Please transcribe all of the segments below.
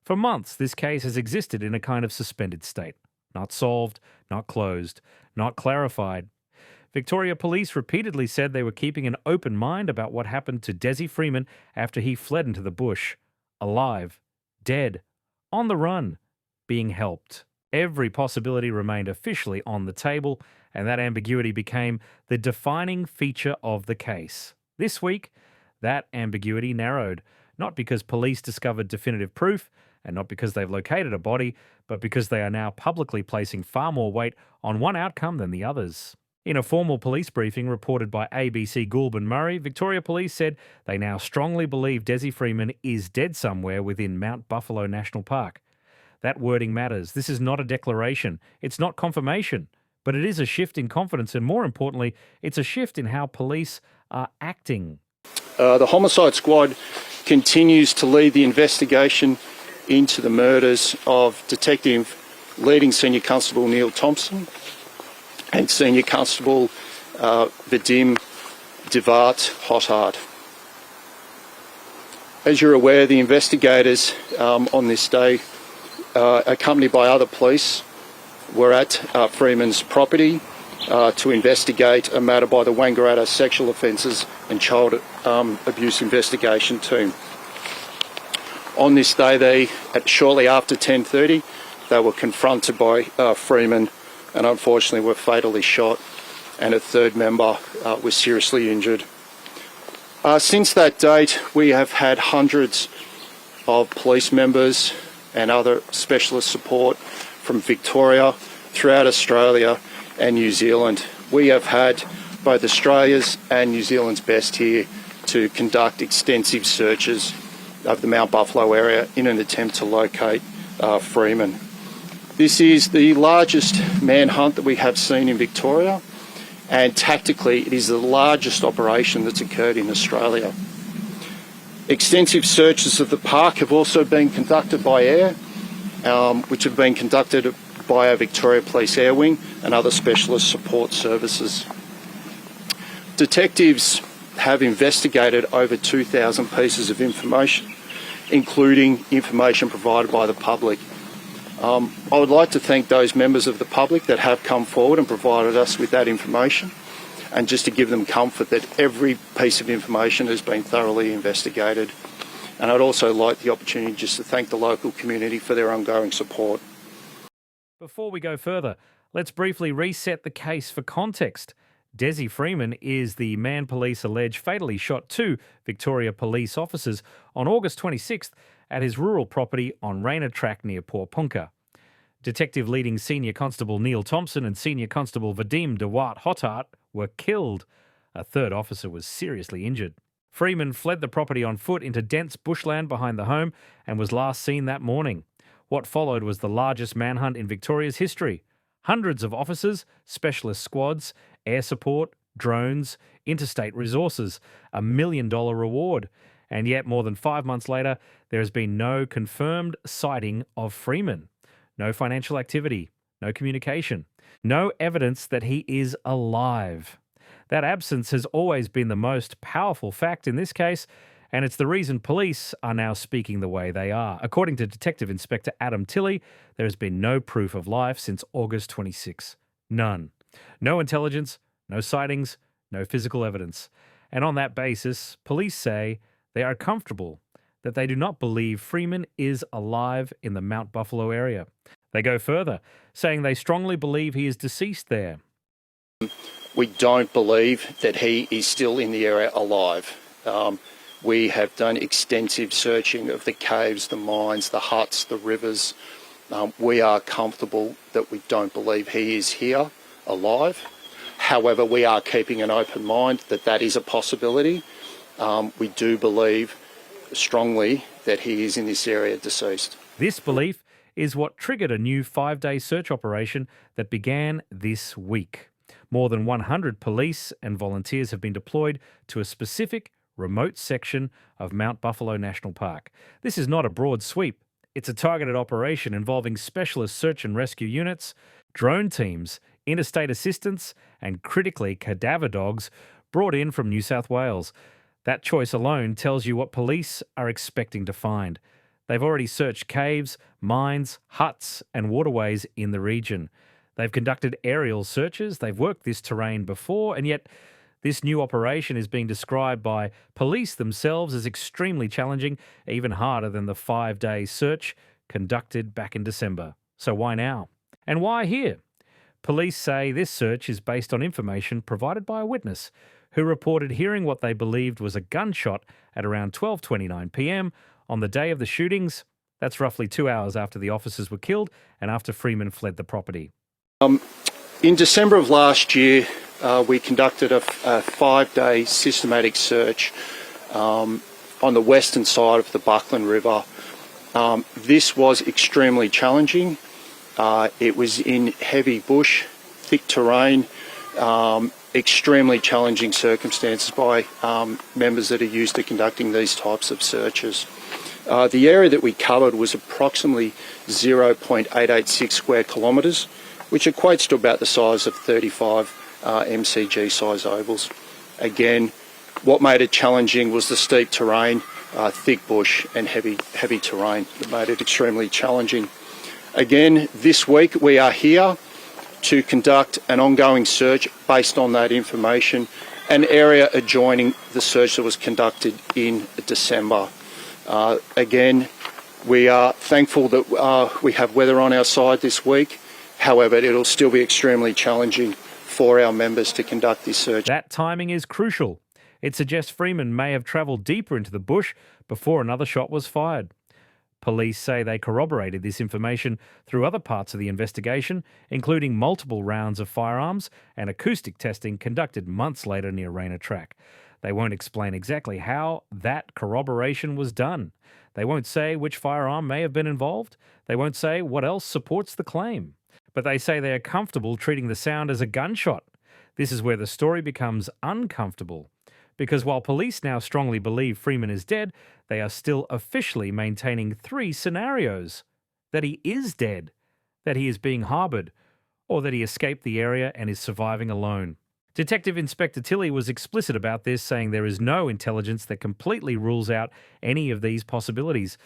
For months, this case has existed in a kind of suspended state. Not solved, not closed, not clarified. Victoria Police repeatedly said they were keeping an open mind about what happened to Dezi Freeman after he fled into the bush. Alive, dead, on the run, being helped. Every possibility remained officially on the table, and that ambiguity became the defining feature of the case. This week, that ambiguity narrowed, not because police discovered definitive proof, and not because they've located a body, but because they are now publicly placing far more weight on one outcome than the others. In a formal police briefing reported by ABC Goulburn Murray, Victoria Police said they now strongly believe Dezi Freeman is dead somewhere within Mount Buffalo National Park. That wording matters. This is not a declaration. It's not confirmation. But it is a shift in confidence, and more importantly, it's a shift in how police are acting. The homicide squad continues to lead the investigation into the murders of leading Senior Constable Neil Thompson and Senior Constable Vadim Devart Hothart. As you're aware, the investigators on this day, accompanied by other police, were at Freeman's property to investigate a matter by the Wangaratta Sexual Offences and Child Abuse Investigation Team. On this day, shortly after 10:30, they were confronted by Freeman and unfortunately were fatally shot, and a third member was seriously injured. Since that date, we have had hundreds of police members and other specialist support from Victoria, throughout Australia and New Zealand. We have had both Australia's and New Zealand's best here to conduct extensive searches of the Mount Buffalo area in an attempt to locate Freeman. This is the largest manhunt that we have seen in Victoria, and tactically it is the largest operation that's occurred in Australia. Extensive searches of the park have also been conducted by air, which have been conducted by our Victoria Police Air Wing and other specialist support services. Detectives have investigated over 2,000 pieces of information, including information provided by the public. I would like to thank those members of the public that have come forward and provided us with that information, and just to give them comfort that every piece of information has been thoroughly investigated. And I'd also like the opportunity just to thank the local community for their ongoing support. Before we go further, let's briefly reset the case for context. Dezi Freeman is the man police allege fatally shot two Victoria police officers on August 26th at his rural property on Rainer Track near Porpunka. Detective leading Senior Constable Neil Thompson and Senior Constable Vadim Devart Hothart were killed. A third officer was seriously injured. Freeman fled the property on foot into dense bushland behind the home and was last seen that morning. What followed was the largest manhunt in Victoria's history. Hundreds of officers, specialist squads, air support, drones, interstate resources, $1 million reward. And yet, more than 5 months later, there has been no confirmed sighting of Freeman. No financial activity, no communication, no evidence that he is alive. That absence has always been the most powerful fact in this case, and it's the reason police are now speaking the way they are. According to Detective Inspector Adam Tilley, there has been no proof of life since August 26. None. No intelligence, no sightings, no physical evidence. And on that basis, police say they are comfortable that they do not believe Freeman is alive in the Mount Buffalo area. They go further, saying they strongly believe he is deceased there. We don't believe that he is still in the area alive. We have done extensive searching of the caves, the mines, the huts, the rivers. We are comfortable that we don't believe he is here alive. However, we are keeping an open mind that that is a possibility. We do believe strongly that he is in this area deceased. This belief is what triggered a new 5-day search operation that began this week. More than 100 police and volunteers have been deployed to a specific remote section of Mount Buffalo National Park. This is not a broad sweep. It's a targeted operation involving specialist search and rescue units, drone teams, interstate assistance, and critically cadaver dogs brought in from New South Wales. That choice alone tells you what police are expecting to find. They've already searched caves, mines, huts, and waterways in the region. They've conducted aerial searches, they've worked this terrain before, and yet this new operation is being described by police themselves as extremely challenging, even harder than the 5-day search conducted back in December. So why now? And why here? Police say this search is based on information provided by a witness who reported hearing what they believed was a gunshot at around 12:29 p.m. on the day of the shootings. That's roughly 2 hours after the officers were killed and after Freeman fled the property. In December of last year, we conducted a 5-day systematic search on the western side of the Buckland River. This was extremely challenging. It was in heavy bush, thick terrain, extremely challenging circumstances by members that are used to conducting these types of searches. The area that we covered was approximately 0.886 square kilometres, which equates to about the size of 35 MCG size ovals. Again, what made it challenging was the steep terrain, thick bush and heavy terrain that made it extremely challenging. Again, this week we are here to conduct an ongoing search based on that information, an area adjoining the search that was conducted in December. Again, we are thankful that we have weather on our side this week. However, it'll still be extremely challenging for our members to conduct this search. That timing is crucial. It suggests Freeman may have travelled deeper into the bush before another shot was fired. Police say they corroborated this information through other parts of the investigation, including multiple rounds of firearms and acoustic testing conducted months later near Rainer Track. They won't explain exactly how that corroboration was done. They won't say which firearm may have been involved. They won't say what else supports the claim. But they say they are comfortable treating the sound as a gunshot. This is where the story becomes uncomfortable. Because while police now strongly believe Freeman is dead, they are still officially maintaining 3 scenarios. That he is dead, that he is being harboured, or that he escaped the area and is surviving alone. Detective Inspector Tilley was explicit about this, saying there is no intelligence that completely rules out any of these possibilities.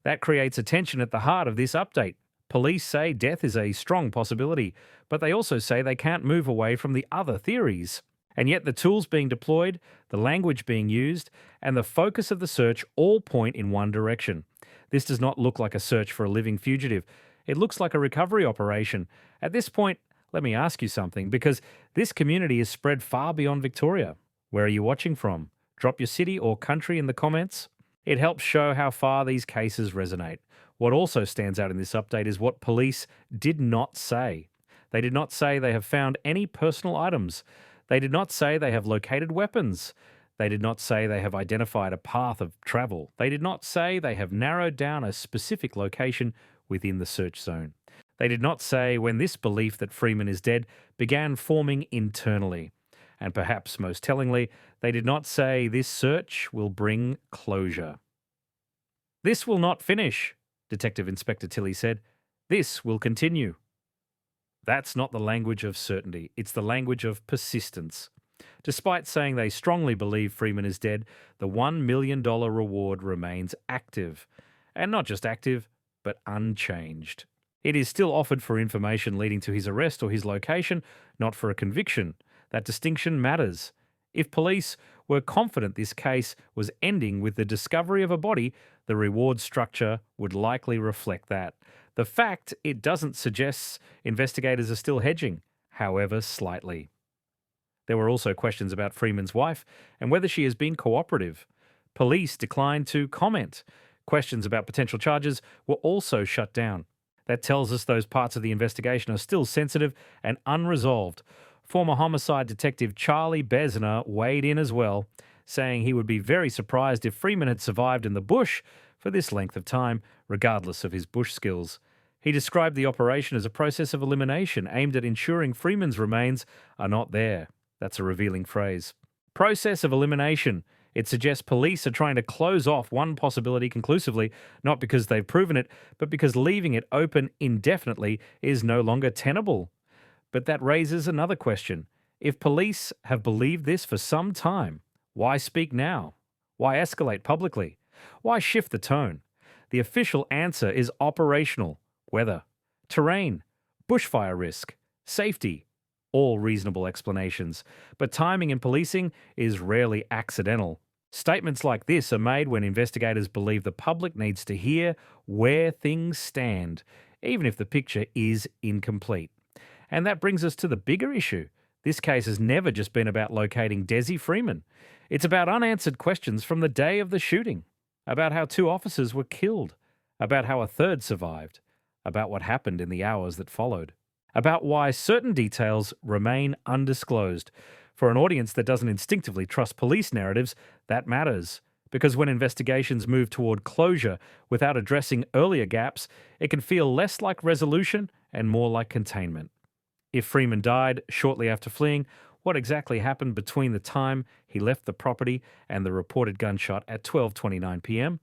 That creates a tension at the heart of this update. Police say death is a strong possibility, but they also say they can't move away from the other theories. And yet the tools being deployed, the language being used, and the focus of the search all point in one direction. This does not look like a search for a living fugitive. It looks like a recovery operation. At this point, let me ask you something, because this community is spread far beyond Victoria. Where are you watching from? Drop your city or country in the comments. It helps show how far these cases resonate. What also stands out in this update is what police did not say. They did not say they have found any personal items. They did not say they have located weapons. They did not say they have identified a path of travel. They did not say they have narrowed down a specific location within the search zone. They did not say when this belief that Freeman is dead began forming internally. And perhaps most tellingly, they did not say this search will bring closure. This will not finish, Detective Inspector Tilley said. This will continue. That's not the language of certainty. It's the language of persistence. Despite saying they strongly believe Freeman is dead, the $1 million reward remains active. And not just active, but unchanged. It is still offered for information leading to his arrest or his location, not for a conviction. That distinction matters. If police were confident this case was ending with the discovery of a body, the reward structure would likely reflect that. The fact it doesn't suggests investigators are still hedging, however slightly. There were also questions about Freeman's wife and whether she has been cooperative. Police declined to comment. Questions about potential charges were also shut down. That tells us those parts of the investigation are still sensitive and unresolved. Former homicide detective Charlie Besner weighed in as well, saying he would be very surprised if Freeman had survived in the bush for this length of time, regardless of his bush skills. He described the operation as a process of elimination aimed at ensuring Freeman's remains are not there. That's a revealing phrase. Process of elimination. It suggests police are trying to close off one possibility conclusively, not because they've proven it, but because leaving it open indefinitely is no longer tenable. But that raises another question. If police have believed this for some time, why speak now? Why escalate publicly? Why shift the tone? The official answer is operational, weather, terrain, bushfire risk, safety, all reasonable explanations. But timing in policing is rarely accidental. Statements like this are made when investigators believe the public needs to hear where things stand, even if the picture is incomplete. And that brings us to the bigger issue. This case has never just been about locating Dezi Freeman. It's about unanswered questions from the day of the shooting, about how 2 officers were killed, about how a third survived, about what happened in the hours that followed, about why certain details remain undisclosed. For an audience that doesn't instinctively trust police narratives, that matters. Because when investigations move toward closure without addressing earlier gaps, it can feel less like resolution and more like containment. If Freeman died shortly after fleeing, what exactly happened between the time he left the property and the reported gunshot at 12:29 p.m.?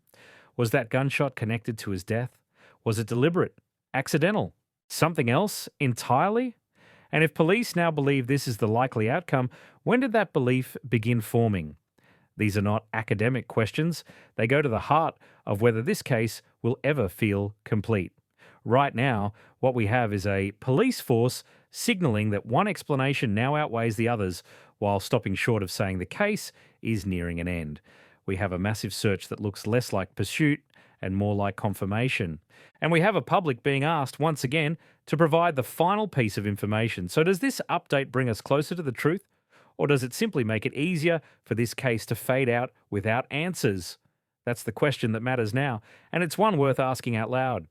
Was that gunshot connected to his death? Was it deliberate? Accidental? Something else entirely? And if police now believe this is the likely outcome, when did that belief begin forming? These are not academic questions. They go to the heart of whether this case will ever feel complete. Right now, what we have is a police force signalling that one explanation now outweighs the others, while stopping short of saying the case is nearing an end. We have a massive search that looks less like pursuit and more like confirmation. And we have a public being asked once again to provide the final piece of information. So does this update bring us closer to the truth? Or does it simply make it easier for this case to fade out without answers? That's the question that matters now, and it's one worth asking out loud.